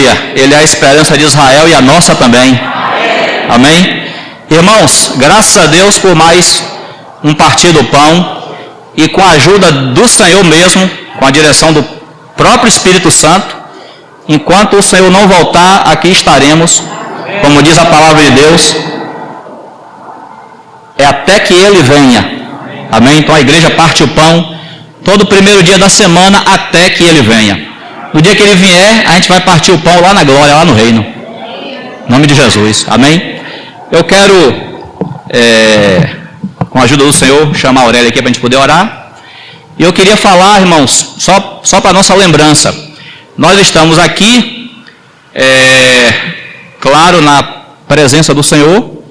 Aleluia. Ele é a esperança de Israel e a nossa também. Amém? Irmãos, graças a Deus por mais um partir do pão e com a ajuda do Senhor mesmo, com a direção do próprio Espírito Santo, enquanto o Senhor não voltar, aqui estaremos, como diz a palavra de Deus, é até que Ele venha. Amém? Então a igreja parte o pão todo primeiro dia da semana até que Ele venha. No dia que Ele vier, a gente vai partir o pão lá na glória, lá no reino. Em nome de Jesus. Amém? Eu quero, com a ajuda do Senhor, chamar a Aurélia aqui para a gente poder orar. E eu queria falar, irmãos, só para nossa lembrança. Nós estamos aqui, claro, na presença do Senhor.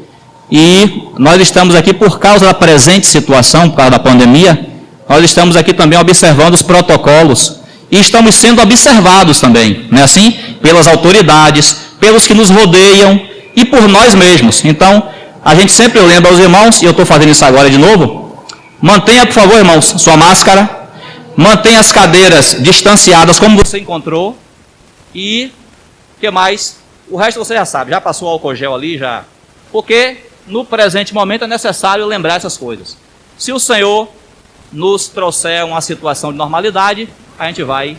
E nós estamos aqui por causa da presente situação, por causa da pandemia. Nós estamos aqui também observando os protocolos. E estamos sendo observados também, não é assim? Pelas autoridades, pelos que nos rodeiam e por nós mesmos. Então, a gente sempre lembra aos irmãos, e eu estou fazendo isso agora de novo, mantenha, por favor, irmãos, sua máscara, mantenha as cadeiras distanciadas como você encontrou, e, o que mais? O resto você já sabe, já passou o álcool gel ali, já, porque no presente momento é necessário lembrar essas coisas. Se o Senhor nos trouxer uma situação de normalidade, a gente vai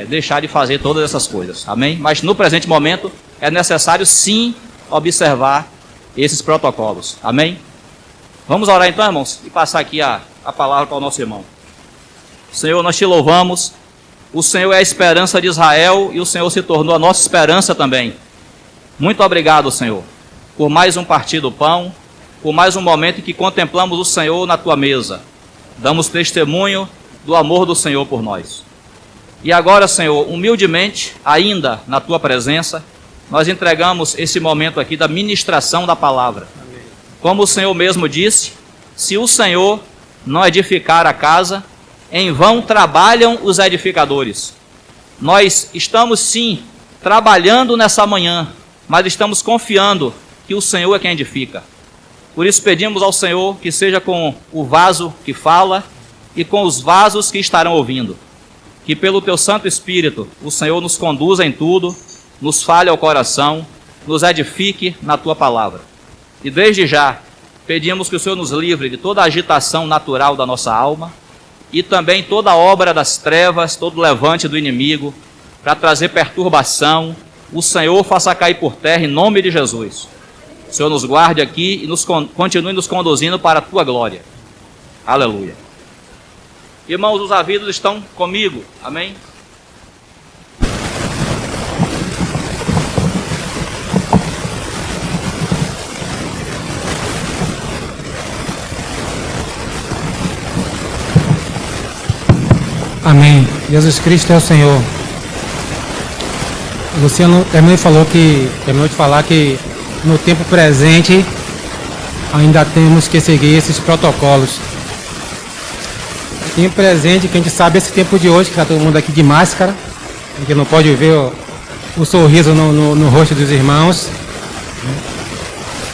deixar de fazer todas essas coisas, amém? Mas no presente momento é necessário sim observar esses protocolos, amém? Vamos orar então, irmãos, e passar aqui a palavra para o nosso irmão. Senhor, nós te louvamos, o Senhor é a esperança de Israel e o Senhor se tornou a nossa esperança também. Muito obrigado, Senhor, por mais um partir do pão, por mais um momento em que contemplamos o Senhor na tua mesa. Damos testemunho do amor do Senhor por nós. E agora, Senhor, humildemente, ainda na tua presença, nós entregamos esse momento aqui da ministração da palavra. Amém. Como o Senhor mesmo disse, se o Senhor não edificar a casa, em vão trabalham os edificadores. Nós estamos sim trabalhando nessa manhã, mas estamos confiando que o Senhor é quem edifica. Por isso pedimos ao Senhor que seja com o vaso que fala e com os vasos que estarão ouvindo. Que pelo teu Santo Espírito o Senhor nos conduza em tudo, nos fale ao coração, nos edifique na tua palavra. E desde já pedimos que o Senhor nos livre de toda a agitação natural da nossa alma e também toda a obra das trevas, todo levante do inimigo para trazer perturbação. O Senhor faça cair por terra em nome de Jesus. O Senhor nos guarde aqui e continue nos conduzindo para a tua glória. Aleluia. Irmãos, os avisos estão comigo. Amém? Amém. Jesus Cristo é o Senhor. Luciano terminou de falar que no tempo presente ainda temos que seguir esses protocolos. Tempo presente, que a gente sabe, esse tempo de hoje, que está todo mundo aqui de máscara, a gente não pode ver o sorriso no rosto dos irmãos.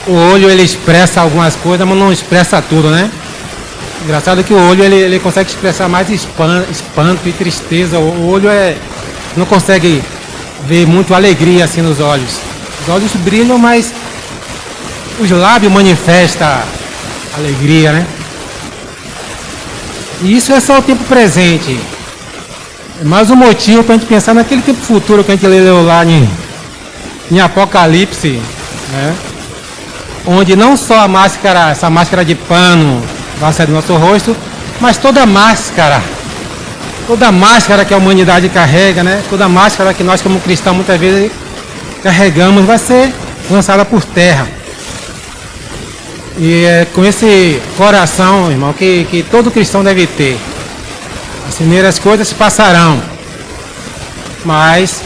O olho, ele expressa algumas coisas, mas não expressa tudo, né? Engraçado que o olho, ele consegue expressar mais espanto e tristeza. O olho não consegue ver muito alegria assim nos olhos. Os olhos brilham, mas os lábios manifestam alegria, né? E isso é só o tempo presente. É mais um motivo para a gente pensar naquele tempo futuro que a gente leu lá em Apocalipse, né? Onde não só essa máscara de pano vai sair do nosso rosto, mas toda máscara que a humanidade carrega, né? Toda máscara que nós como cristãos muitas vezes carregamos vai ser lançada por terra. E é com esse coração, irmão, que todo cristão deve ter. As primeiras coisas se passarão, mas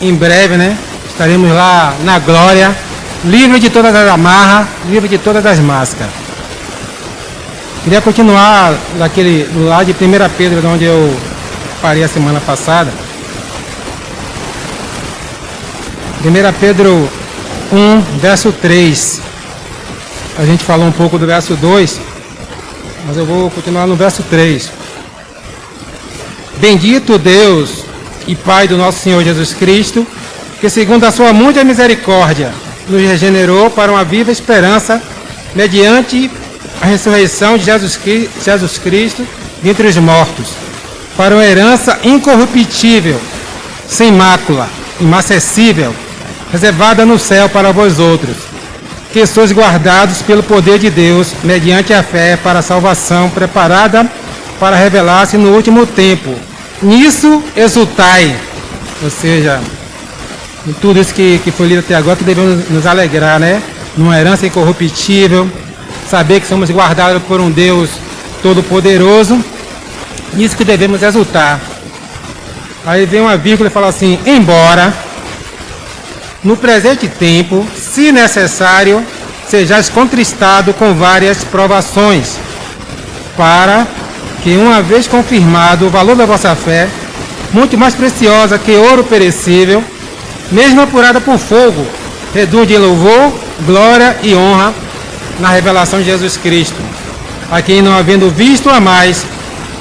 em breve, né, estaremos lá na glória, livre de todas as amarras, livre de todas as máscaras. Queria continuar lá de 1 Pedro, de onde eu parei a semana passada. 1 Pedro 1, verso 3. A gente falou um pouco do verso 2, mas eu vou continuar no verso 3. Bendito Deus e Pai do nosso Senhor Jesus Cristo, que segundo a sua muita misericórdia nos regenerou para uma viva esperança mediante a ressurreição de Jesus Cristo dentre os mortos, para uma herança incorruptível, sem mácula, inacessível, reservada no céu para vós outros, que sois guardados pelo poder de Deus, mediante a fé para a salvação, preparada para revelar-se no último tempo. Nisso exultai, ou seja, em tudo isso que foi lido até agora, que devemos nos alegrar, né? Numa herança incorruptível, saber que somos guardados por um Deus todo-poderoso, nisso que devemos exultar. Aí vem uma vírgula e fala assim: embora no presente tempo, se necessário, sejais contristado com várias provações, para que, uma vez confirmado o valor da vossa fé, muito mais preciosa que ouro perecível, mesmo apurada por fogo, redunde em louvor, glória e honra na revelação de Jesus Cristo, a quem, não havendo visto a mais,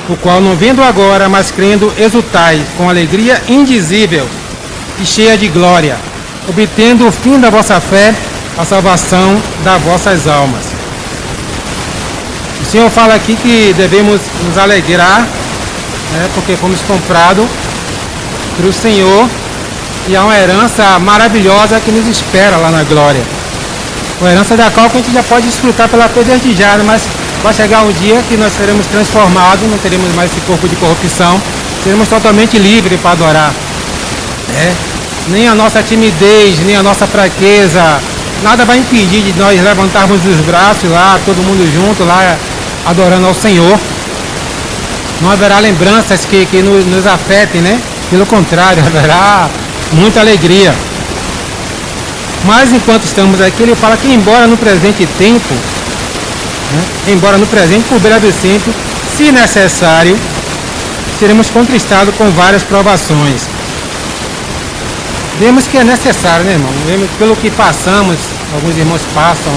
o qual, não vendo agora, mas crendo, exultai com alegria indizível e cheia de glória, obtendo o fim da vossa fé, a salvação das vossas almas. O Senhor fala aqui que devemos nos alegrar, né, porque fomos comprados pelo Senhor, e há uma herança maravilhosa que nos espera lá na glória. Uma herança da qual a gente já pode desfrutar pela fé desde já, mas vai chegar um dia que nós seremos transformados, não teremos mais esse corpo de corrupção, seremos totalmente livres para adorar. Nem a nossa timidez, nem a nossa fraqueza, nada vai impedir de nós levantarmos os braços lá, todo mundo junto lá, adorando ao Senhor. Não haverá lembranças que nos afetem, né? Pelo contrário, haverá muita alegria. Mas enquanto estamos aqui, ele fala que embora no presente tempo, embora no presente, por breve tempo, se necessário, seremos contristados com várias provações. Vemos que é necessário, né, irmão? Vemos pelo que passamos, alguns irmãos passam,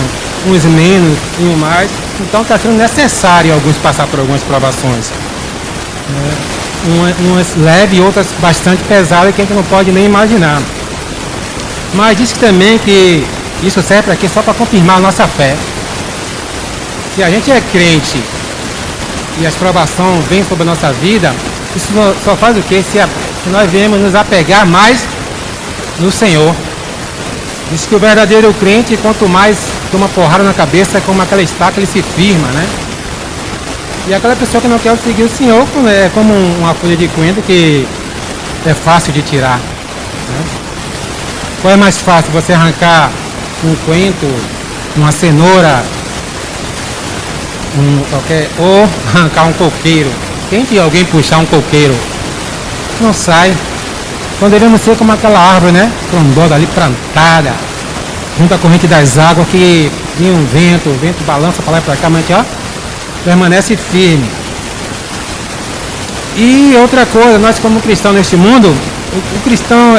uns menos, uns mais. Então está sendo necessário alguns passar por algumas provações. Umas leves e outras bastante pesadas que a gente não pode nem imaginar. Mas diz também que isso serve para quê? Só para confirmar a nossa fé. Se a gente é crente e as provações vêm sobre a nossa vida, isso só faz o quê? Se nós viemos nos apegar mais no Senhor. Diz que o verdadeiro crente, quanto mais toma porrada na cabeça, é como aquela estaca, ele se firma, né? E aquela pessoa que não quer seguir o Senhor é como uma folha de coentro que é fácil de tirar, né? Qual é mais fácil, você arrancar um coentro, uma cenoura, ou arrancar um coqueiro? Tente alguém puxar um coqueiro, não sai. Então devemos ser como aquela árvore, né? Frondosa ali, plantada, junto à corrente das águas, que vem um vento, o vento balança para lá e para cá, mas ó, permanece firme. E outra coisa, nós como cristãos neste mundo, o cristão,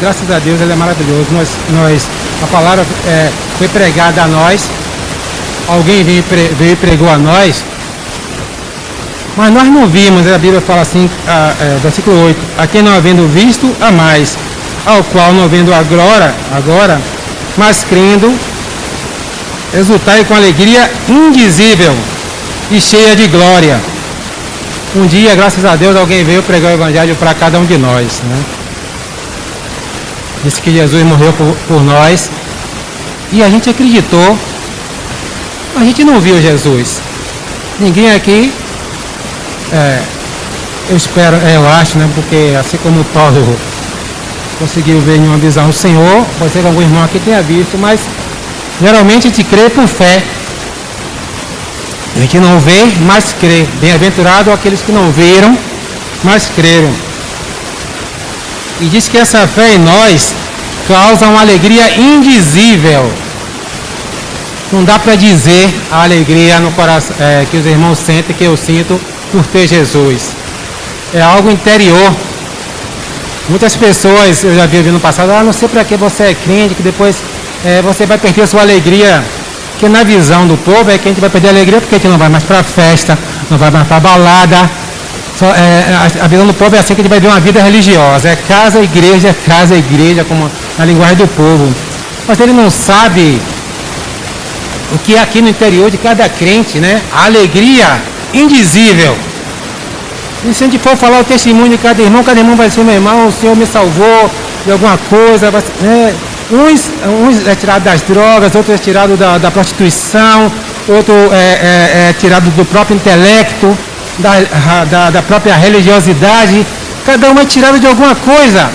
graças a Deus, ele é maravilhoso. A palavra foi pregada a nós, alguém veio e pregou a nós, mas nós não vimos. A Bíblia fala assim, versículo 8, a quem não havendo visto a mais, ao qual não vendo agora, mas crendo, exultai com alegria indizível e cheia de glória. Um dia, graças a Deus, alguém veio pregar o Evangelho para cada um de nós, né? Disse que Jesus morreu por nós e a gente acreditou. A gente não viu Jesus. Ninguém aqui, eu acho, né? Porque assim como Paulo conseguiu ver em uma visão o Senhor, pode ser que algum irmão aqui tenha visto, mas geralmente a gente crê por fé. A gente não vê, mas crê. Bem-aventurado aqueles que não viram, mas creram. E diz que essa fé em nós causa uma alegria indizível. Não dá para dizer a alegria no coração que os irmãos sentem, que eu sinto por ter Jesus. É algo interior. Muitas pessoas, eu já vi no passado, não sei para que você é crente, que depois você vai perder a sua alegria. Porque na visão do povo é que a gente vai perder a alegria porque a gente não vai mais para a festa, não vai mais para a balada. A visão do povo é assim que ele vai ver uma vida religiosa. É casa, igreja, como na linguagem do povo. Mas ele não sabe o que é aqui no interior de cada crente, né? A alegria indizível. E se a gente for falar o testemunho de cada irmão vai ser: meu irmão, o Senhor me salvou de alguma coisa. Uns é tirado das drogas, outros é tirado da prostituição, outro é tirado do próprio intelecto, da própria religiosidade. Cada um é tirado de alguma coisa.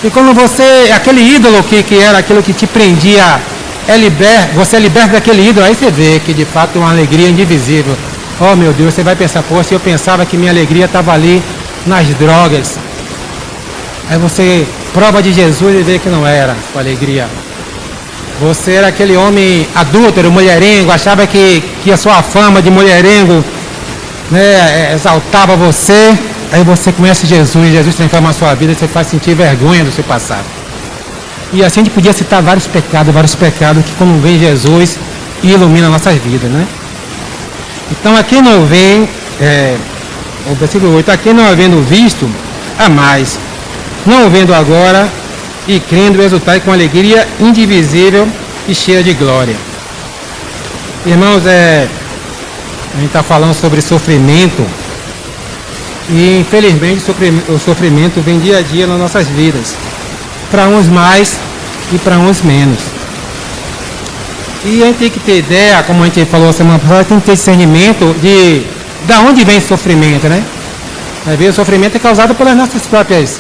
E quando aquele ídolo que era aquilo que te prendia, você é liberto daquele ídolo, aí você vê que de fato é uma alegria indivisível. Oh meu Deus, você vai pensar: poxa, eu pensava que minha alegria estava ali nas drogas. Aí você prova de Jesus e vê que não era sua alegria. Você era aquele homem adúltero, mulherengo, achava que a sua fama de mulherengo, né, exaltava você. Aí você conhece Jesus transforma a sua vida e você faz sentir vergonha do seu passado. E assim a gente podia citar vários pecados que quando vem Jesus ilumina nossas vidas, né? Então aqui não vem, o versículo 8, aqui não havendo visto, a mais, não vendo agora, e crendo exultar com alegria indivisível e cheia de glória. Irmãos, a gente está falando sobre sofrimento, e infelizmente o sofrimento vem dia a dia nas nossas vidas, para uns mais e para uns menos. E a gente tem que ter ideia, como a gente falou semana passada, tem que ter discernimento de onde vem esse sofrimento, né? Às vezes o sofrimento é causado pelas nossas próprias...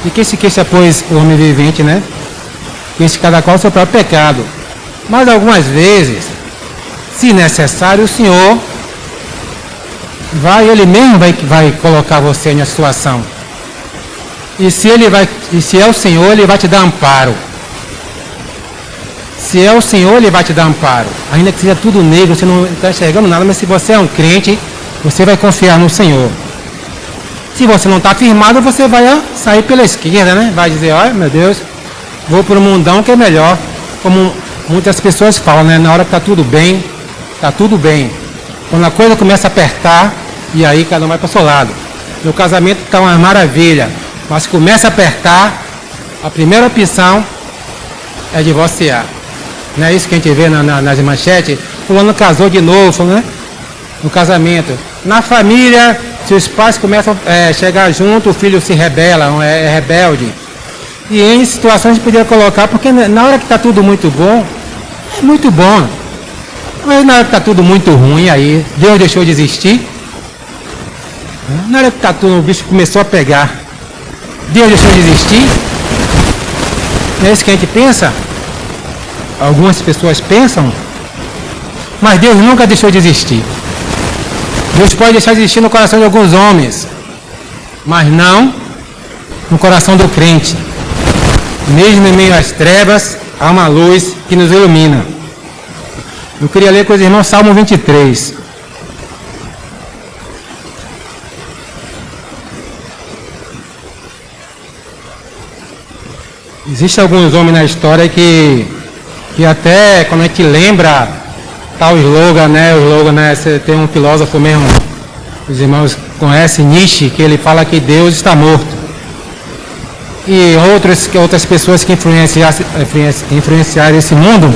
de que se queixa, pois, o homem vivente, né? Queixa cada qual o seu próprio pecado. Mas algumas vezes, se necessário, o Senhor Ele mesmo vai colocar você na situação. E se é o Senhor, Ele vai te dar amparo. Se é o Senhor, Ele vai te dar amparo. Ainda que seja tudo negro, você não está enxergando nada, mas se você é um crente, você vai confiar no Senhor. Se você não está firmado, você vai sair pela esquerda, né? Vai dizer: olha, meu Deus, vou para o mundão que é melhor. Como muitas pessoas falam, né? Na hora que está tudo bem, está tudo bem. Quando a coisa começa a apertar, e aí cada um vai para o seu lado. Meu casamento está uma maravilha, mas começa a apertar, a primeira opção é divorciar. Não é isso que a gente vê nas manchetes? Fulano casou de novo, né? No casamento. Na família, se os pais começam a chegar junto, o filho se rebela, é rebelde. E em situações a gente poderia colocar, porque na hora que está tudo muito bom, é muito bom. Mas na hora que está tudo muito ruim, aí Deus deixou de existir. Na hora que está tudo, o bicho começou a pegar, Deus deixou de existir. Não é isso que a gente pensa? Algumas pessoas pensam, mas Deus nunca deixou de existir. Deus pode deixar de existir no coração de alguns homens, mas não no coração do crente. Mesmo em meio às trevas, há uma luz que nos ilumina. Eu queria ler com os irmãos Salmo 23. Existem alguns homens na história que até quando a gente lembra tal slogan, né? O slogan, né? Tem um filósofo mesmo, os irmãos conhecem, Nietzsche, que ele fala que Deus está morto. E outras pessoas que influenciaram esse mundo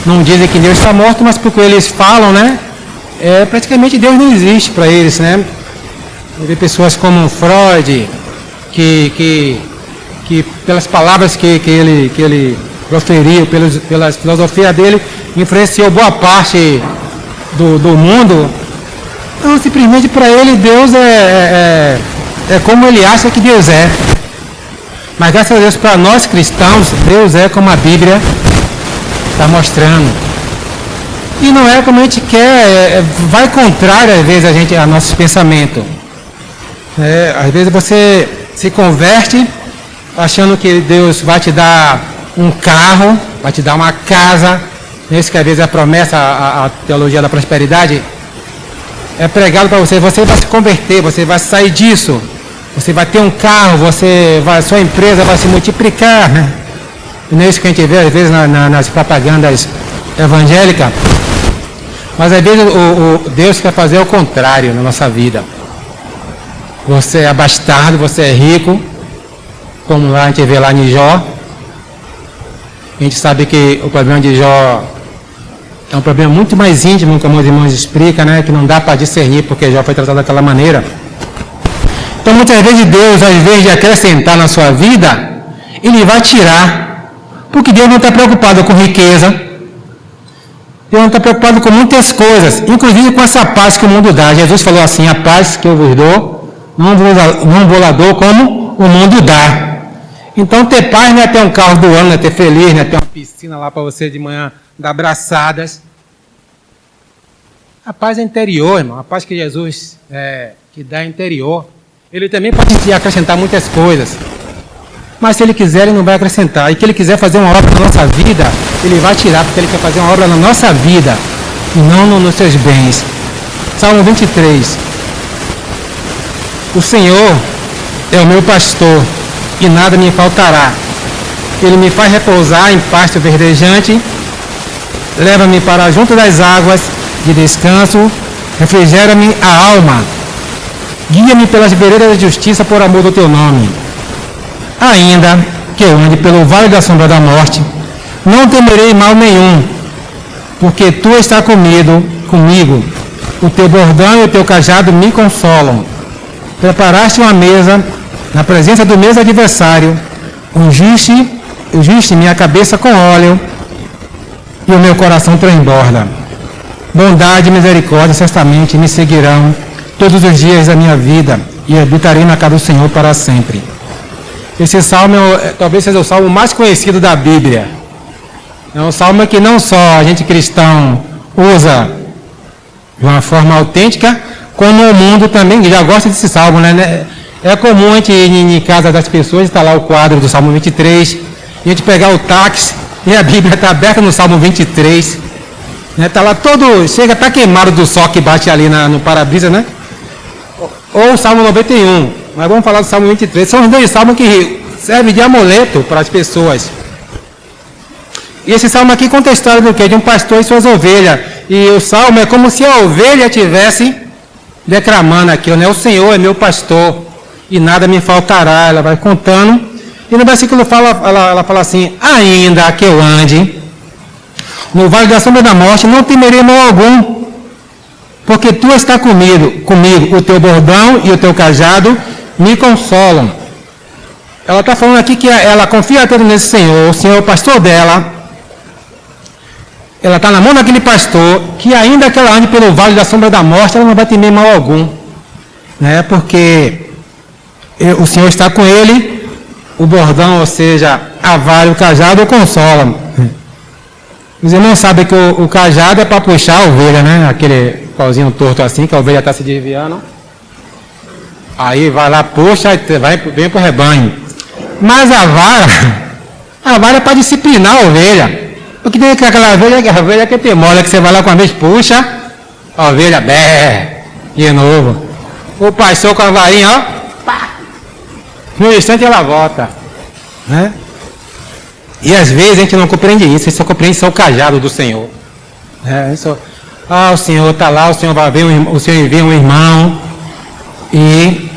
não dizem que Deus está morto, mas porque eles falam, né? Praticamente Deus não existe para eles, né? Tem pessoas como Freud, que pelas palavras que ele proferiu, pela filosofia dele, influenciou boa parte do mundo. Então, simplesmente para ele, Deus é como ele acha que Deus é. Mas graças a Deus, para nós cristãos, Deus é como a Bíblia está mostrando. E não é como a gente quer, vai contrário às vezes a nossos pensamentos. Às vezes você se converte achando que Deus vai te dar um carro, vai te dar uma casa. Nesse que às vezes é a promessa, a teologia da prosperidade, é pregado para você: você vai se converter, você vai sair disso, você vai ter um carro, sua empresa vai se multiplicar, né? E não é isso que a gente vê às vezes nas propagandas evangélicas. Mas às vezes o Deus quer fazer o contrário na nossa vida. você é abastado, você é rico, como lá a gente vê lá em Jó. A gente sabe que o problema de Jó é um problema muito mais íntimo, como os irmãos explicam, né? Que não dá para discernir porque Jó foi tratado daquela maneira. Então, muitas vezes Deus, ao invés de acrescentar na sua vida, Ele vai tirar. Porque Deus não está preocupado com riqueza. Deus não está preocupado com muitas coisas, inclusive com essa paz que o mundo dá. Jesus falou assim, a paz que eu vos dou, não vou lá dou como o mundo dá. Então, ter paz não é ter um carro do ano, não é ter feliz, não é ter uma piscina lá para você de manhã dar abraçadas. A paz é interior, irmão. A paz que Jesus que dá é interior. Ele também pode te acrescentar muitas coisas. Mas se Ele quiser, Ele não vai acrescentar. E que Ele quiser fazer uma obra na nossa vida, Ele vai tirar, porque Ele quer fazer uma obra na nossa vida, e não nos seus bens. Salmo 23. O Senhor é o meu pastor, e nada me faltará. Ele me faz repousar em pasto verdejante, leva-me para junto das águas de descanso, refrigera-me a alma. Guia-me pelas veredas da justiça por amor do teu nome. Ainda que eu ande pelo vale da sombra da morte, não temerei mal nenhum, porque tu estás comigo. O teu bordão e o teu cajado me consolam. Preparaste uma mesa na presença do meu adversário, ungiste minha cabeça com óleo, e o meu coração transborda. Bondade e misericórdia certamente me seguirão todos os dias da minha vida, e habitarei na casa do Senhor para sempre. Esse salmo talvez seja o salmo mais conhecido da Bíblia. É um salmo que não só a gente cristão usa de uma forma autêntica, como o mundo também já gosta desse salmo, né? É comum a gente ir em casa das pessoas, está lá o quadro do Salmo 23, e a gente pegar o táxi, e a Bíblia está aberta no Salmo 23. Está lá todo, chega, está queimado do sol que bate ali no para-brisa, né? Ou o Salmo 91, mas vamos falar do Salmo 23. São os dois salmos que servem de amuleto para as pessoas. E esse salmo aqui conta a história do quê? De um pastor e suas ovelhas. E o salmo é como se a ovelha estivesse declamando aquilo, né? O Senhor é meu pastor e nada me faltará. Ela vai contando. E no versículo ela fala assim, ainda que eu ande no vale da sombra da morte, não temerei mal algum, porque tu estás comigo, o teu bordão e o teu cajado me consolam. Ela está falando aqui que ela confia todo nesse Senhor, o Senhor é o pastor dela. Ela está na mão daquele pastor, que ainda que ela ande pelo vale da sombra da morte, ela não vai temer mal algum, né? Porque o Senhor está com ele, o bordão, ou seja, a vara, o cajado, o consolam. Os irmãos sabem que o cajado é para puxar a ovelha, né? Aquele pauzinho torto assim, que a ovelha está se desviando. Aí vai lá, puxa, vem para o rebanho. Mas a vara é para disciplinar a ovelha. Porque tem aquela ovelha que é teimosa, que você vai lá com a vez, puxa, a ovelha, de novo. O pastor com a varinha, ó, pá. No instante ela volta, né? E às vezes a gente não compreende isso, a gente só compreende só o cajado do Senhor. O Senhor está lá, o Senhor envia um irmão e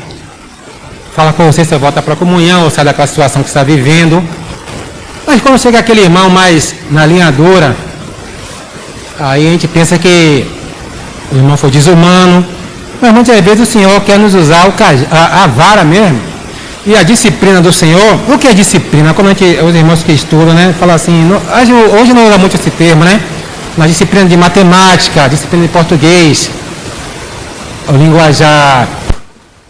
fala com você volta para a comunhão, ou sai daquela situação que você está vivendo. Mas quando chega aquele irmão mais na linha dura, aí a gente pensa que o irmão foi desumano, mas muitas vezes o Senhor quer nos usar a vara mesmo. E a disciplina do Senhor, o que é disciplina? Quando os irmãos que estudam, né, falam assim, hoje não usa muito esse termo, né? Na disciplina de matemática, disciplina de português, o linguajar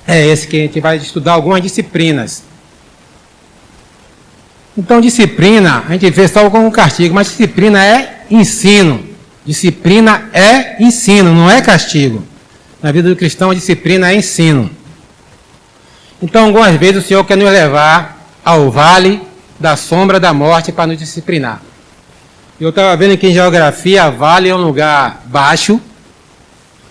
é esse que a gente vai estudar algumas disciplinas. Então, disciplina, a gente vê só como castigo, mas disciplina é ensino. Disciplina é ensino, não é castigo. Na vida do cristão, a disciplina é ensino. Então, algumas vezes o Senhor quer nos levar ao vale da sombra da morte para nos disciplinar. Eu estava vendo que em geografia, vale é um lugar baixo,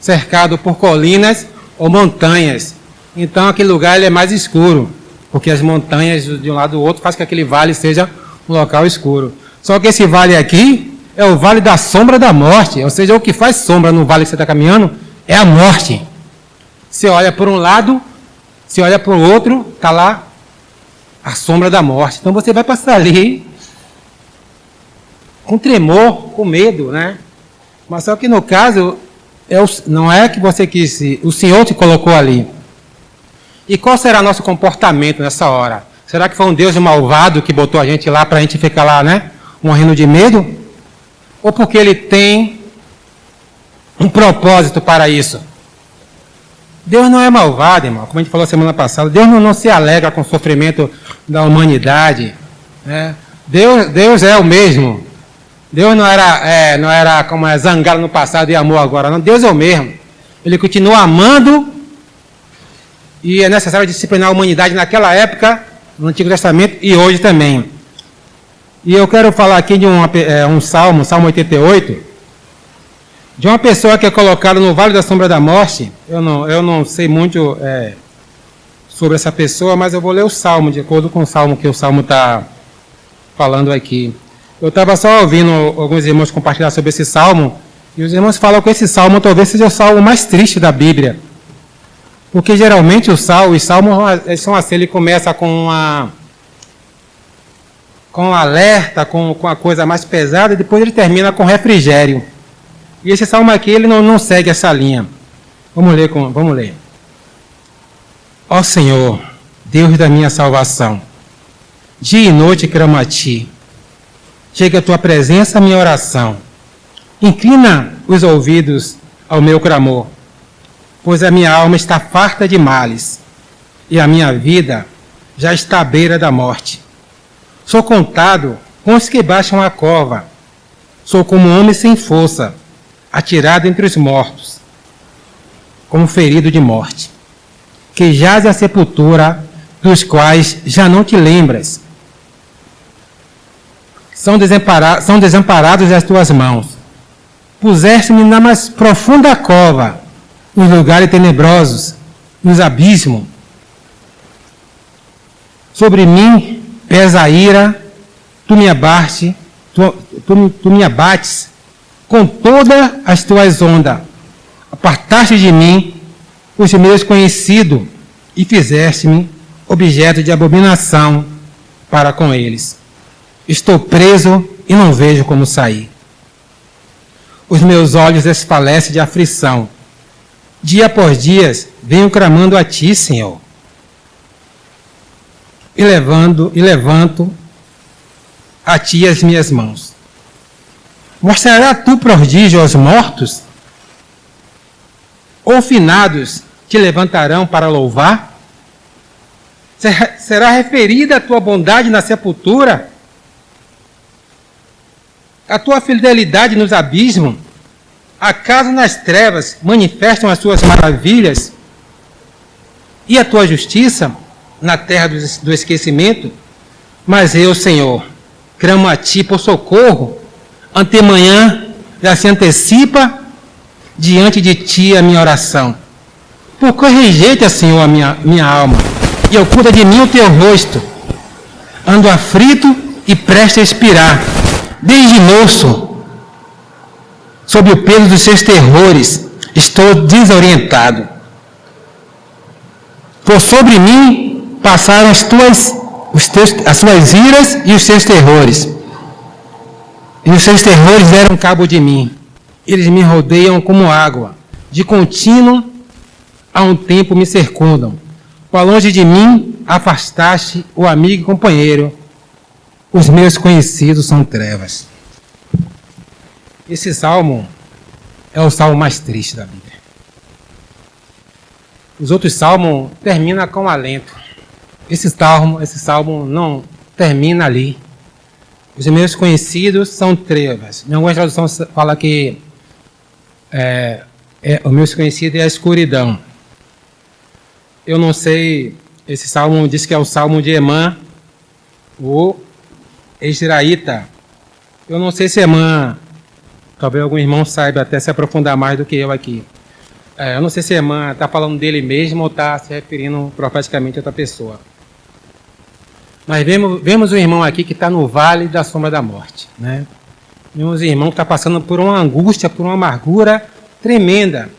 cercado por colinas ou montanhas. Então, aquele lugar ele é mais escuro, porque as montanhas de um lado do outro fazem que aquele vale seja um local escuro. Só que esse vale aqui é o vale da sombra da morte, ou seja, o que faz sombra no vale que você está caminhando é a morte. Você olha por um lado, Você olha para o outro, está lá a sombra da morte. Então você vai passar ali com tremor, com medo, né? Mas só que no caso, não é que você quis, o Senhor te colocou ali. E qual será nosso comportamento nessa hora? Será que foi um Deus malvado que botou a gente lá para a gente ficar lá, né? Morrendo de medo? Ou porque Ele tem um propósito para isso? Deus não é malvado, irmão. Como a gente falou semana passada, Deus não se alegra com o sofrimento da humanidade. Né? Deus é o mesmo. Deus não era como zangado no passado e amor agora. Não. Deus é o mesmo. Ele continua amando e é necessário disciplinar a humanidade naquela época, no Antigo Testamento e hoje também. E eu quero falar aqui de um Salmo 88, de uma pessoa que é colocada no Vale da Sombra da Morte. Eu não sei muito sobre essa pessoa, mas eu vou ler o Salmo, de acordo com o Salmo que o Salmo está falando aqui. Eu estava só ouvindo alguns irmãos compartilhar sobre esse Salmo, e os irmãos falam que esse Salmo talvez seja o Salmo mais triste da Bíblia. Porque geralmente os salmos são assim, ele começa com um alerta, com a coisa mais pesada, e depois ele termina com refrigério. E esse salmo aqui, ele não segue essa linha. Vamos ler. Ó Senhor, Deus da minha salvação, dia e noite clamo a Ti. Chega a Tua presença a minha oração. Inclina os ouvidos ao meu clamor, pois a minha alma está farta de males, e a minha vida já está à beira da morte. Sou contado com os que baixam a cova. Sou como um homem sem força, atirado entre os mortos, como ferido de morte, que jaz a sepultura, dos quais já não te lembras. São desamparados as tuas mãos. Puseste-me na mais profunda cova, nos lugares tenebrosos, nos abismos. Sobre mim pesa a ira, tu me abates com todas as tuas ondas. Apartaste de mim os meus conhecidos e fizeste-me objeto de abominação para com eles. Estou preso e não vejo como sair. Os meus olhos desfalecem de aflição. Dia por dia venho clamando a Ti, Senhor. E levanto a Ti as minhas mãos. Mostrará Tu prodígio aos mortos? Ou finados te levantarão para louvar? Será referida a Tua bondade na sepultura? A Tua fidelidade nos abismos? Acaso nas trevas manifestam as Tuas maravilhas? E a Tua justiça na terra do esquecimento? Mas eu, Senhor, clamo a Ti por socorro. Antemanhã já se antecipa diante de Ti a minha oração. Porque rejeita, Senhor, a minha alma, e oculta de mim o Teu rosto. Ando aflito e prestes a expirar, desde moço, sob o peso dos seus terrores, estou desorientado. Por sobre mim passaram as suas iras e os seus terrores. E os seus terrores deram cabo de mim. Eles me rodeiam como água. De contínuo, há um tempo me circundam. Para longe de mim, afastaste o amigo e companheiro. Os meus conhecidos são trevas. Esse salmo é o salmo mais triste da Bíblia. Os outros salmos terminam com alento. Esse salmo não termina ali. Os meus conhecidos são trevas. Em algumas traduções fala que os meus conhecidos é a escuridão. Eu não sei, esse salmo diz que é o salmo de Emã, o Ezraíta. Eu não sei se Emã, talvez algum irmão saiba até se aprofundar mais do que eu aqui. Eu não sei se Emã está falando dele mesmo ou está se referindo profeticamente a outra pessoa. Mas vemos um irmão aqui que está no vale da sombra da morte. Né? Vemos um irmão que está passando por uma angústia, por uma amargura tremenda.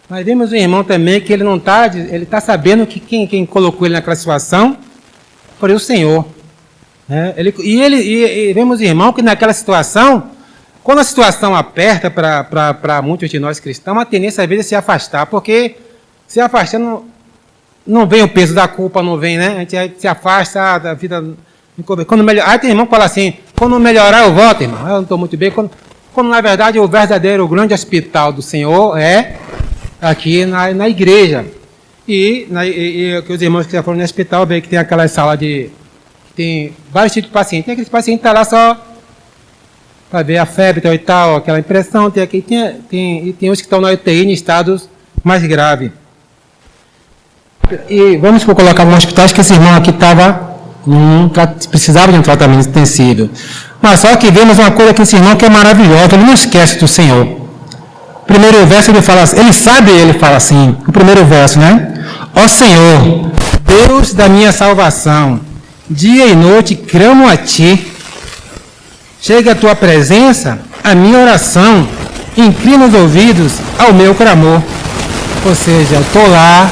Mas vemos um irmão também que ele não está, ele está sabendo que quem colocou ele naquela situação foi o Senhor. E vemos irmão que naquela situação, quando a situação aperta para muitos de nós cristãos, a tendência às vezes é se afastar, porque se afastando não vem o peso da culpa, não vem, né? A gente se afasta da vida. Quando melhor, aí tem irmão que fala assim, quando melhorar eu volto, irmão, eu não estou muito bem. Quando na verdade o verdadeiro, o grande hospital do Senhor é aqui na igreja. E que os irmãos que já foram no hospital veem que tem aquela sala de... Tem vários tipos de pacientes. Tem aqueles pacientes que estão lá só para ver a febre e tal, aquela impressão. Tem uns que estão na UTI em estados mais graves. E vamos colocar no hospital, acho que esse irmão aqui precisava de um tratamento intensivo. Mas só que vemos uma coisa que esse irmão que é maravilhosa, ele não esquece do Senhor. O primeiro verso ele fala assim, ele fala assim, o primeiro verso, né? Ó Senhor, Deus da minha salvação, dia e noite clamo a Ti. Chega a Tua presença, a minha oração, inclina os ouvidos ao meu clamor. Ou seja, eu estou lá,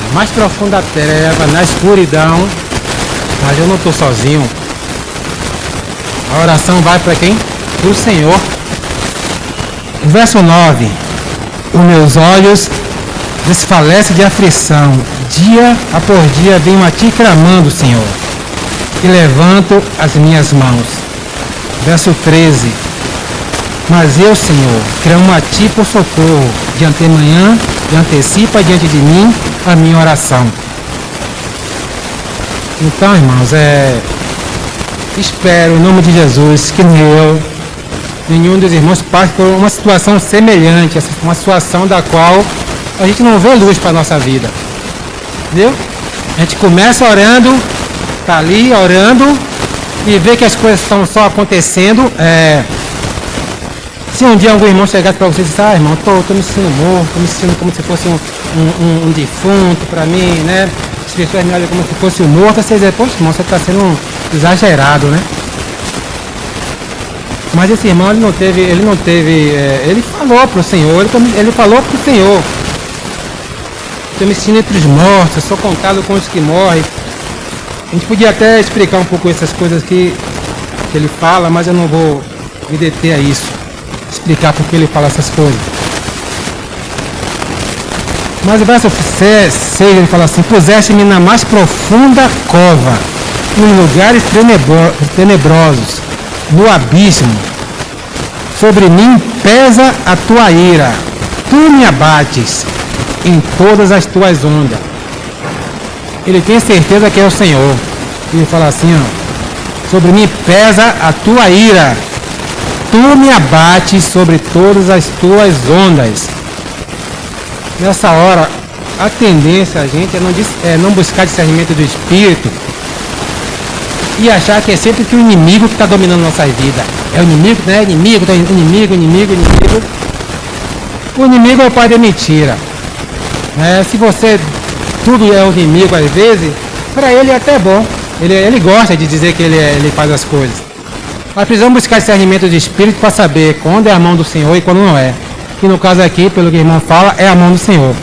na mais profunda treva, na escuridão, mas eu não estou sozinho. A oração vai para quem? Para o Senhor. Verso 9. Os meus olhos desfalecem de aflição. Dia após dia venho a Ti clamando, Senhor, e levanto as minhas mãos. Verso 13. Mas eu, Senhor, clamo a Ti por socorro. De antemanhã e antecipa diante de mim a minha oração. Então, irmãos, espero, em nome de Jesus, que nenhum dos irmãos passe por uma situação semelhante, uma situação da qual a gente não vê luz para a nossa vida. Entendeu? A gente começa orando, está ali orando, e vê que as coisas estão só acontecendo. Se um dia algum irmão chegasse para você e disse, irmão, estou me sentindo morto, estou me sentindo como se fosse um defunto para mim, né? As pessoas me olham como se fosse um morto, você diz, poxa, irmão, você está sendo exagerado, né? Mas esse irmão, ele falou para o Senhor, ele falou para o Senhor, estou me sentindo entre os mortos, sou contado com os que morrem. A gente podia até explicar um pouco essas coisas que ele fala, mas eu não vou me deter a isso, explicar por que ele fala essas coisas. Mas o verso 6 ele fala assim, puseste-me na mais profunda cova, nos lugares tenebrosos, no abismo. Sobre mim pesa a tua ira, tu me abates em todas as tuas ondas. Ele tem certeza que é o Senhor. Ele fala assim, sobre mim pesa a tua ira, tu me abates sobre todas as tuas ondas. Nessa hora, a tendência a gente é não buscar discernimento do Espírito e achar que é sempre que o inimigo que está dominando nossa vida. É o inimigo, né? Inimigo. O inimigo é o pai da mentira. Se você, tudo é o inimigo às vezes, para ele é até bom. Ele gosta de dizer que ele faz as coisas. Mas precisamos buscar discernimento de Espírito para saber quando é a mão do Senhor e quando não é. Que no caso aqui, pelo que o irmão fala, é a mão do Senhor.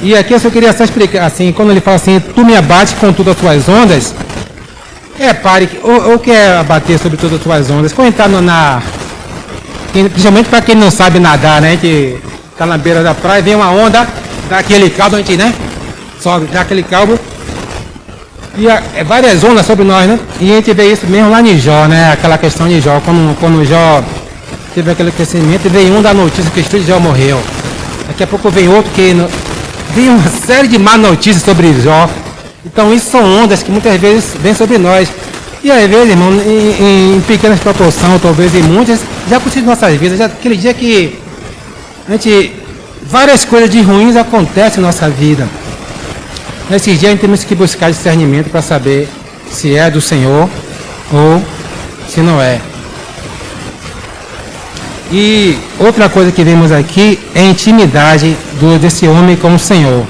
E aqui eu só queria só explicar, assim, quando ele fala assim, tu me abates com todas as tuas ondas, pare, ou quer abater sobre todas as tuas ondas, quando entrar principalmente para quem não sabe nadar, né, que está na beira da praia, vem uma onda, dá aquele caldo, a gente, né, sobe, dá aquele caldo, e várias ondas sobre nós, né, e a gente vê isso mesmo lá em Jó, né, aquela questão de Jó, quando Jó teve aquele crescimento, e veio um da notícia que o filho de Jó morreu. Daqui a pouco vem outro que vem uma série de má notícias sobre Jó. Então isso são ondas que muitas vezes vêm sobre nós. E às vezes, irmão, em pequenas proporções, talvez em muitas, já aconteceu em nossas vidas. Já aquele dia que várias coisas de ruins acontecem em nossa vida. Nesses dias a gente temos que buscar discernimento para saber se é do Senhor ou se não é. E outra coisa que vemos aqui é a intimidade desse homem com o Senhor.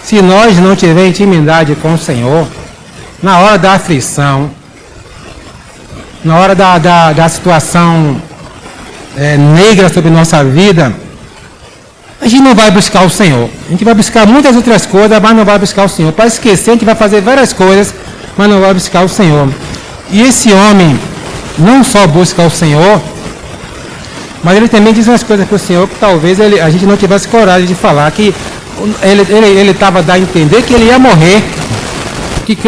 Se nós não tivermos intimidade com o Senhor, na hora da aflição, na hora da situação negra sobre nossa vida, A gente não vai buscar o Senhor. A gente vai buscar muitas outras coisas, mas não vai buscar o Senhor. Para esquecer, a gente vai fazer várias coisas, mas não vai buscar o Senhor. E esse homem não só busca o Senhor, mas ele também diz umas coisas para o Senhor que talvez a gente não tivesse coragem de falar, que ele estava dando a entender que ele ia morrer, que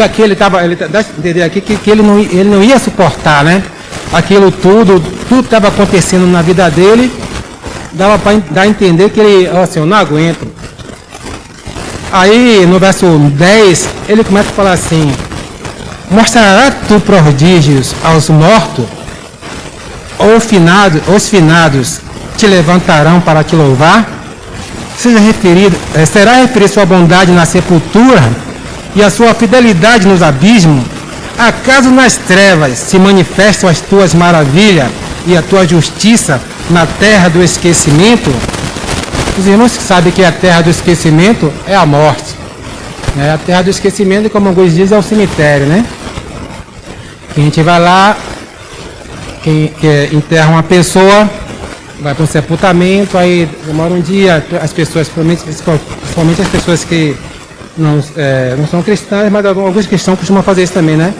ele não ia suportar, né? Aquilo tudo que estava acontecendo na vida dele, dava para dar a entender que ele, ó Senhor, não aguento. Aí no verso 10, ele começa a falar assim: mostrará tu prodígios aos mortos, ou os finados te levantarão para te louvar? Será referido sua bondade na sepultura e a sua fidelidade nos abismos? Acaso nas trevas se manifestam as tuas maravilhas e a tua justiça na terra do esquecimento? Os irmãos que sabem que a terra do esquecimento é a morte. A terra do esquecimento, como alguns dizem, é o cemitério, né? Que a gente vai lá, que enterra uma pessoa, vai para um sepultamento, aí demora um dia, as pessoas, principalmente as pessoas que não são cristãs, mas alguns cristãos costumam fazer isso também, né?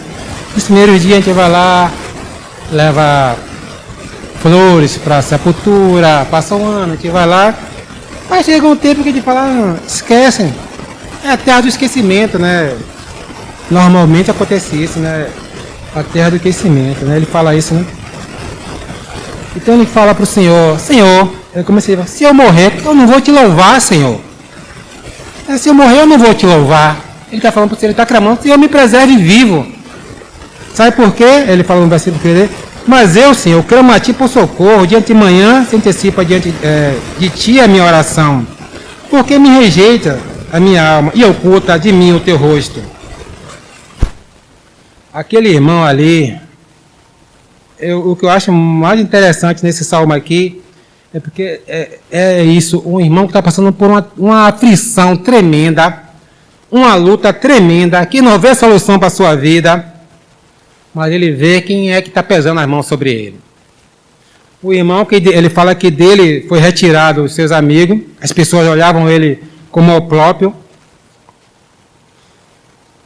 Nos primeiros dias a gente vai lá, leva flores para a sepultura, passa um ano, a gente vai lá, mas chega um tempo que a gente fala, esquecem. É a terra do esquecimento, né? Normalmente acontece isso, né? A terra do esquecimento, né? Ele fala isso, né? Então ele fala para o Senhor, eu comecei a falar, se eu morrer, eu não vou te louvar, Senhor. Se eu morrer, eu não vou te louvar. Ele está falando para o Senhor, ele está clamando, Senhor, me preserve vivo. Sabe por quê? Ele fala no versículo dele, mas eu, Senhor, clamo a ti por socorro, diante de manhã se antecipa diante de ti a minha oração. Porque me rejeita a minha alma e oculta de mim o teu rosto. Aquele irmão ali, o que eu acho mais interessante nesse salmo aqui, é porque é isso, um irmão que está passando por uma aflição tremenda, uma luta tremenda, que não vê solução para a sua vida, mas ele vê quem é que está pesando as mãos sobre ele. O irmão, que ele fala que dele foi retirado os seus amigos, as pessoas olhavam ele como o próprio,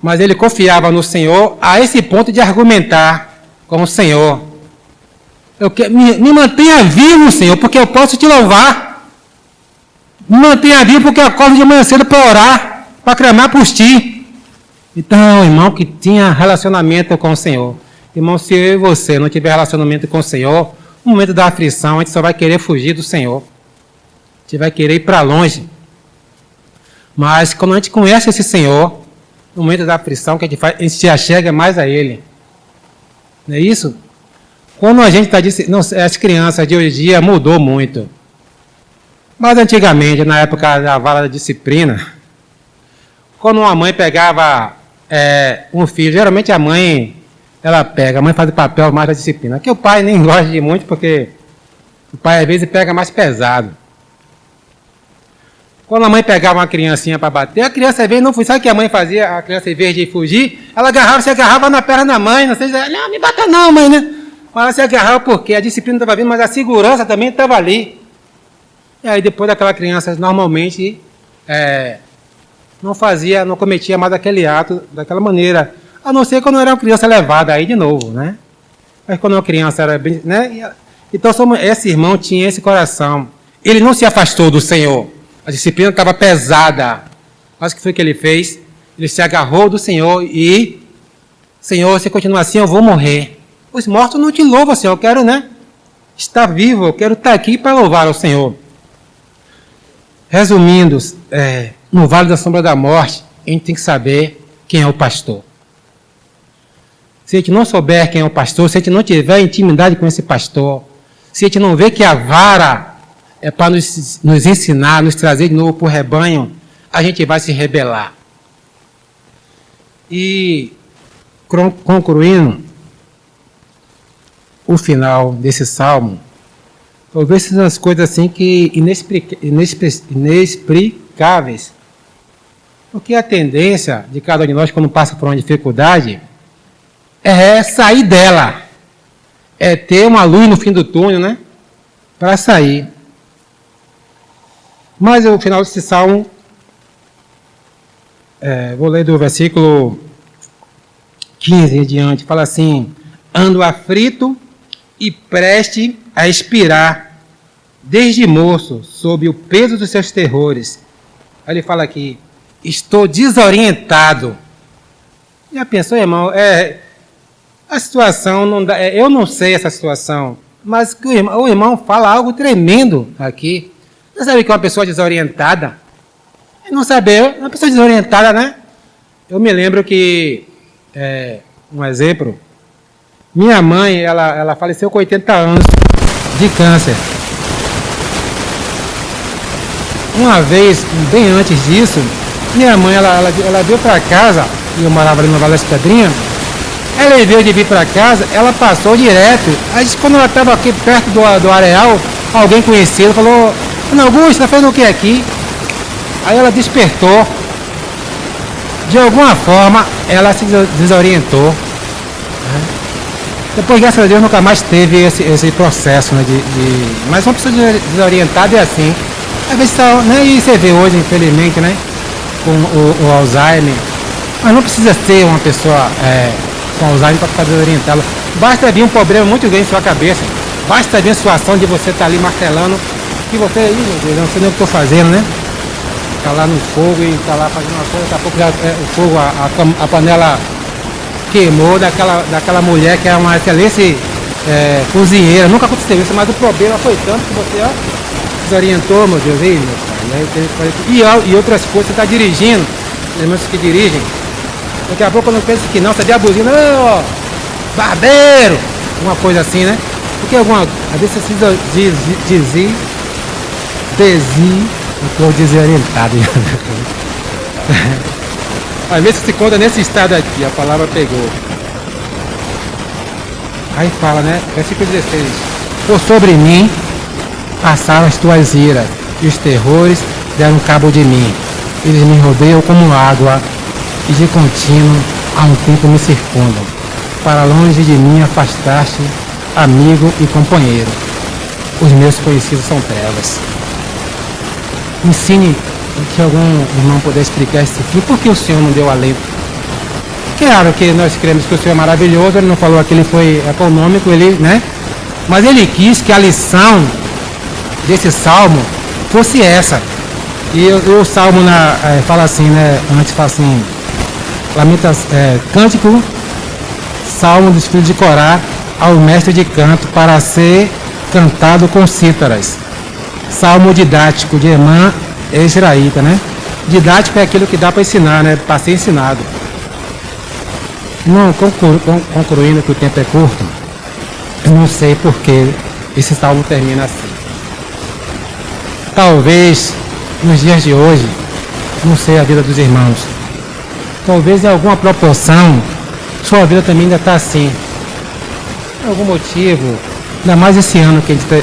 mas ele confiava no Senhor a esse ponto de argumentar com o Senhor. Me mantenha vivo, Senhor, porque eu posso te louvar. Me mantenha vivo porque eu acordo de manhã cedo para orar, para clamar por ti. Então, irmão que tinha relacionamento com o Senhor. Irmão, se eu e você não tiver relacionamento com o Senhor, no momento da aflição, a gente só vai querer fugir do Senhor. A gente vai querer ir para longe. Mas quando a gente conhece esse Senhor, no momento da aflição, que a gente faz, a gente se achega mais a Ele. Não é isso? Quando a gente está as crianças de hoje em dia mudou muito. Mas antigamente, na época da vara da disciplina, quando uma mãe pegava um filho, geralmente a mãe faz o papel mais da disciplina. Que o pai nem gosta de muito, porque o pai às vezes pega mais pesado. Quando a mãe pegava uma criancinha para bater, a criança às vezes não fazia. Sabe o que a mãe fazia? A criança, em vez de fugir, ela se agarrava na perna da mãe. Não sei se não me bata não, mãe, né? Mas ela se agarrava porque a disciplina estava vindo, mas a segurança também estava ali. E aí depois daquela criança, normalmente, não cometia mais aquele ato daquela maneira. A não ser quando era uma criança levada aí de novo, né? Mas quando uma criança era bem, né? Então esse irmão tinha esse coração. Ele não se afastou do Senhor. A disciplina estava pesada. Mas o que foi que ele fez? Ele se agarrou do Senhor e, Senhor, se continuar assim, eu vou morrer. Os mortos não te louvam, Senhor. Eu quero, né? Estar vivo, eu quero estar aqui para louvar ao Senhor. Resumindo, no Vale da Sombra da Morte, a gente tem que saber quem é o pastor. Se a gente não souber quem é o pastor, se a gente não tiver intimidade com esse pastor, se a gente não ver que a vara é para nos ensinar, nos trazer de novo para o rebanho, a gente vai se rebelar. E, concluindo o final desse salmo, talvez sejam as coisas assim que inexplicáveis. Porque a tendência de cada um de nós, quando passa por uma dificuldade, é sair dela. É ter uma luz no fim do túnel, né? Para sair. Mas o final desse salmo, vou ler do versículo 15 em diante, fala assim: ando aflito e preste a expirar, desde moço, sob o peso dos seus terrores. Aí ele fala aqui: estou desorientado. Já pensou, irmão? A situação não dá. Eu não sei essa situação, mas o irmão fala algo tremendo aqui. Você sabe que é uma pessoa desorientada? Não saber, uma pessoa desorientada, né? Eu me lembro que, um exemplo, minha mãe, ela faleceu com 80 anos de câncer. Uma vez, bem antes disso, minha mãe, ela veio para casa, e eu morava ali no Vale das Pedrinhas. Ela veio de vir para casa, ela passou direto. Aí, quando ela estava aqui perto do areal, alguém conhecido falou: Ana Augusta, está fazendo o que aqui? Aí ela despertou. De alguma forma, ela se desorientou. Depois, graças a Deus, nunca mais teve esse processo, né, Mas uma pessoa desorientada é assim. Às vezes, né, e você vê hoje, infelizmente, né, com o Alzheimer. Mas não precisa ser uma pessoa com Alzheimer para ficar desorientada. Basta vir um problema muito grande em sua cabeça. Basta vir a situação de você estar ali martelando, que você, meu Deus, não sei nem o que estou fazendo, né? Está lá no fogo e está lá fazendo uma coisa, daqui a pouco já, o fogo, a panela queimou daquela mulher que é uma excelente cozinheira. Nunca aconteceu isso, mas o problema foi tanto que você desorientou, meu Deus, aí, meu pai. E outras coisas, você está dirigindo, irmãos que dirigem, daqui a pouco eu não penso que não, você deu a buzina, barbeiro, uma coisa assim, né? Porque às vezes você eu estou desorientado. Às vezes se conta nesse estado aqui, a palavra pegou. Aí fala, né? Versículo 16. Por sobre mim passaram as tuas iras, e os terrores deram cabo de mim. Eles me rodeiam como água, e de contínuo há um tempo me circundam. Para longe de mim afastaste, amigo e companheiro. Os meus conhecidos são trevas. Ensine que algum irmão puder explicar isso aqui. Por que o Senhor não deu alento? Claro que nós cremos que o Senhor é maravilhoso, ele não falou que ele foi econômico, né? Mas ele quis que a lição desse salmo fosse essa. E o salmo fala assim, né? Antes fala assim, cântico, salmo dos filhos de Corá ao mestre de canto para ser cantado com cítaras. Salmo didático de irmã israelita, né? Didático é aquilo que dá para ensinar, né? Para ser ensinado. Não, concluindo que o tempo é curto, eu não sei por que esse salmo termina assim. Talvez nos dias de hoje, não sei a vida dos irmãos, talvez em alguma proporção sua vida também ainda está assim. Por algum motivo, ainda mais esse ano que a gente está.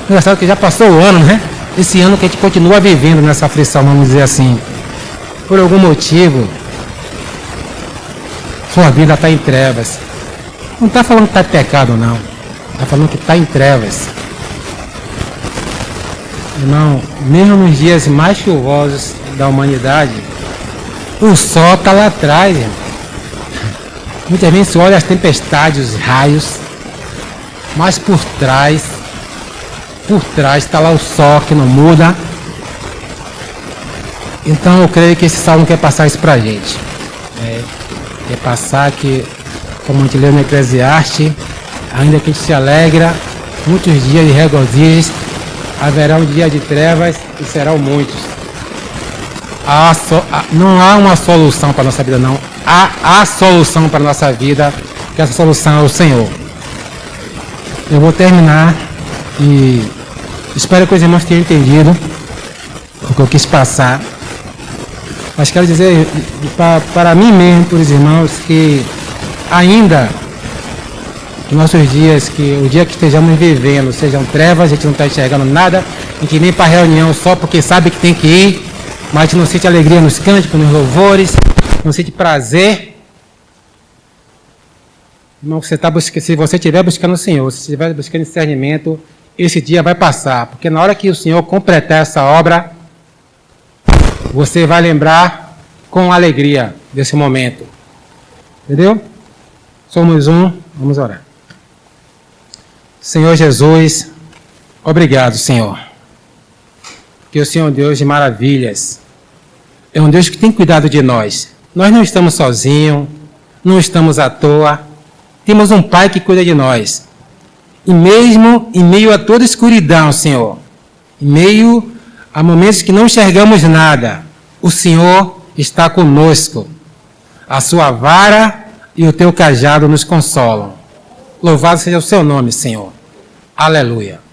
Engraçado que já passou o ano, né? Esse ano que a gente continua vivendo nessa aflição, vamos dizer assim. Por algum motivo, sua vida está em trevas. Não está falando que está em pecado, não. Está falando que está em trevas. Irmão, mesmo nos dias mais chuvosos da humanidade, o sol está lá atrás, irmão. Muitas vezes você olha as tempestades, os raios, mas por trás está lá o sol que não muda. Então eu creio que esse salmo quer passar isso para a gente. Quer passar que, como a gente lê no Eclesiastes, ainda que a gente se alegra, muitos dias de regozijo, haverá um dia de trevas e serão muitos. Não há uma solução para a nossa vida, não. Há a solução para a nossa vida, que essa solução é o Senhor. Eu vou terminar e espero que os irmãos tenham entendido o que eu quis passar. Mas quero dizer para mim mesmo, para os irmãos, que ainda nos nossos dias, que o dia que estejamos vivendo sejam trevas, a gente não está enxergando nada, a gente nem para a reunião só porque sabe que tem que ir, mas a gente não sente alegria nos cânticos, nos louvores, não sente prazer. Irmão, se você estiver buscando o Senhor, se estiver buscando discernimento, esse dia vai passar, porque na hora que o Senhor completar essa obra, você vai lembrar com alegria desse momento. Entendeu? Somos um, vamos orar. Senhor Jesus, obrigado, Senhor. Que o Senhor é um Deus de maravilhas. É um Deus que tem cuidado de nós. Nós não estamos sozinhos, não estamos à toa. Temos um Pai que cuida de nós. E mesmo em meio a toda escuridão, Senhor, em meio a momentos que não enxergamos nada, o Senhor está conosco. A sua vara e o teu cajado nos consolam. Louvado seja o seu nome, Senhor. Aleluia.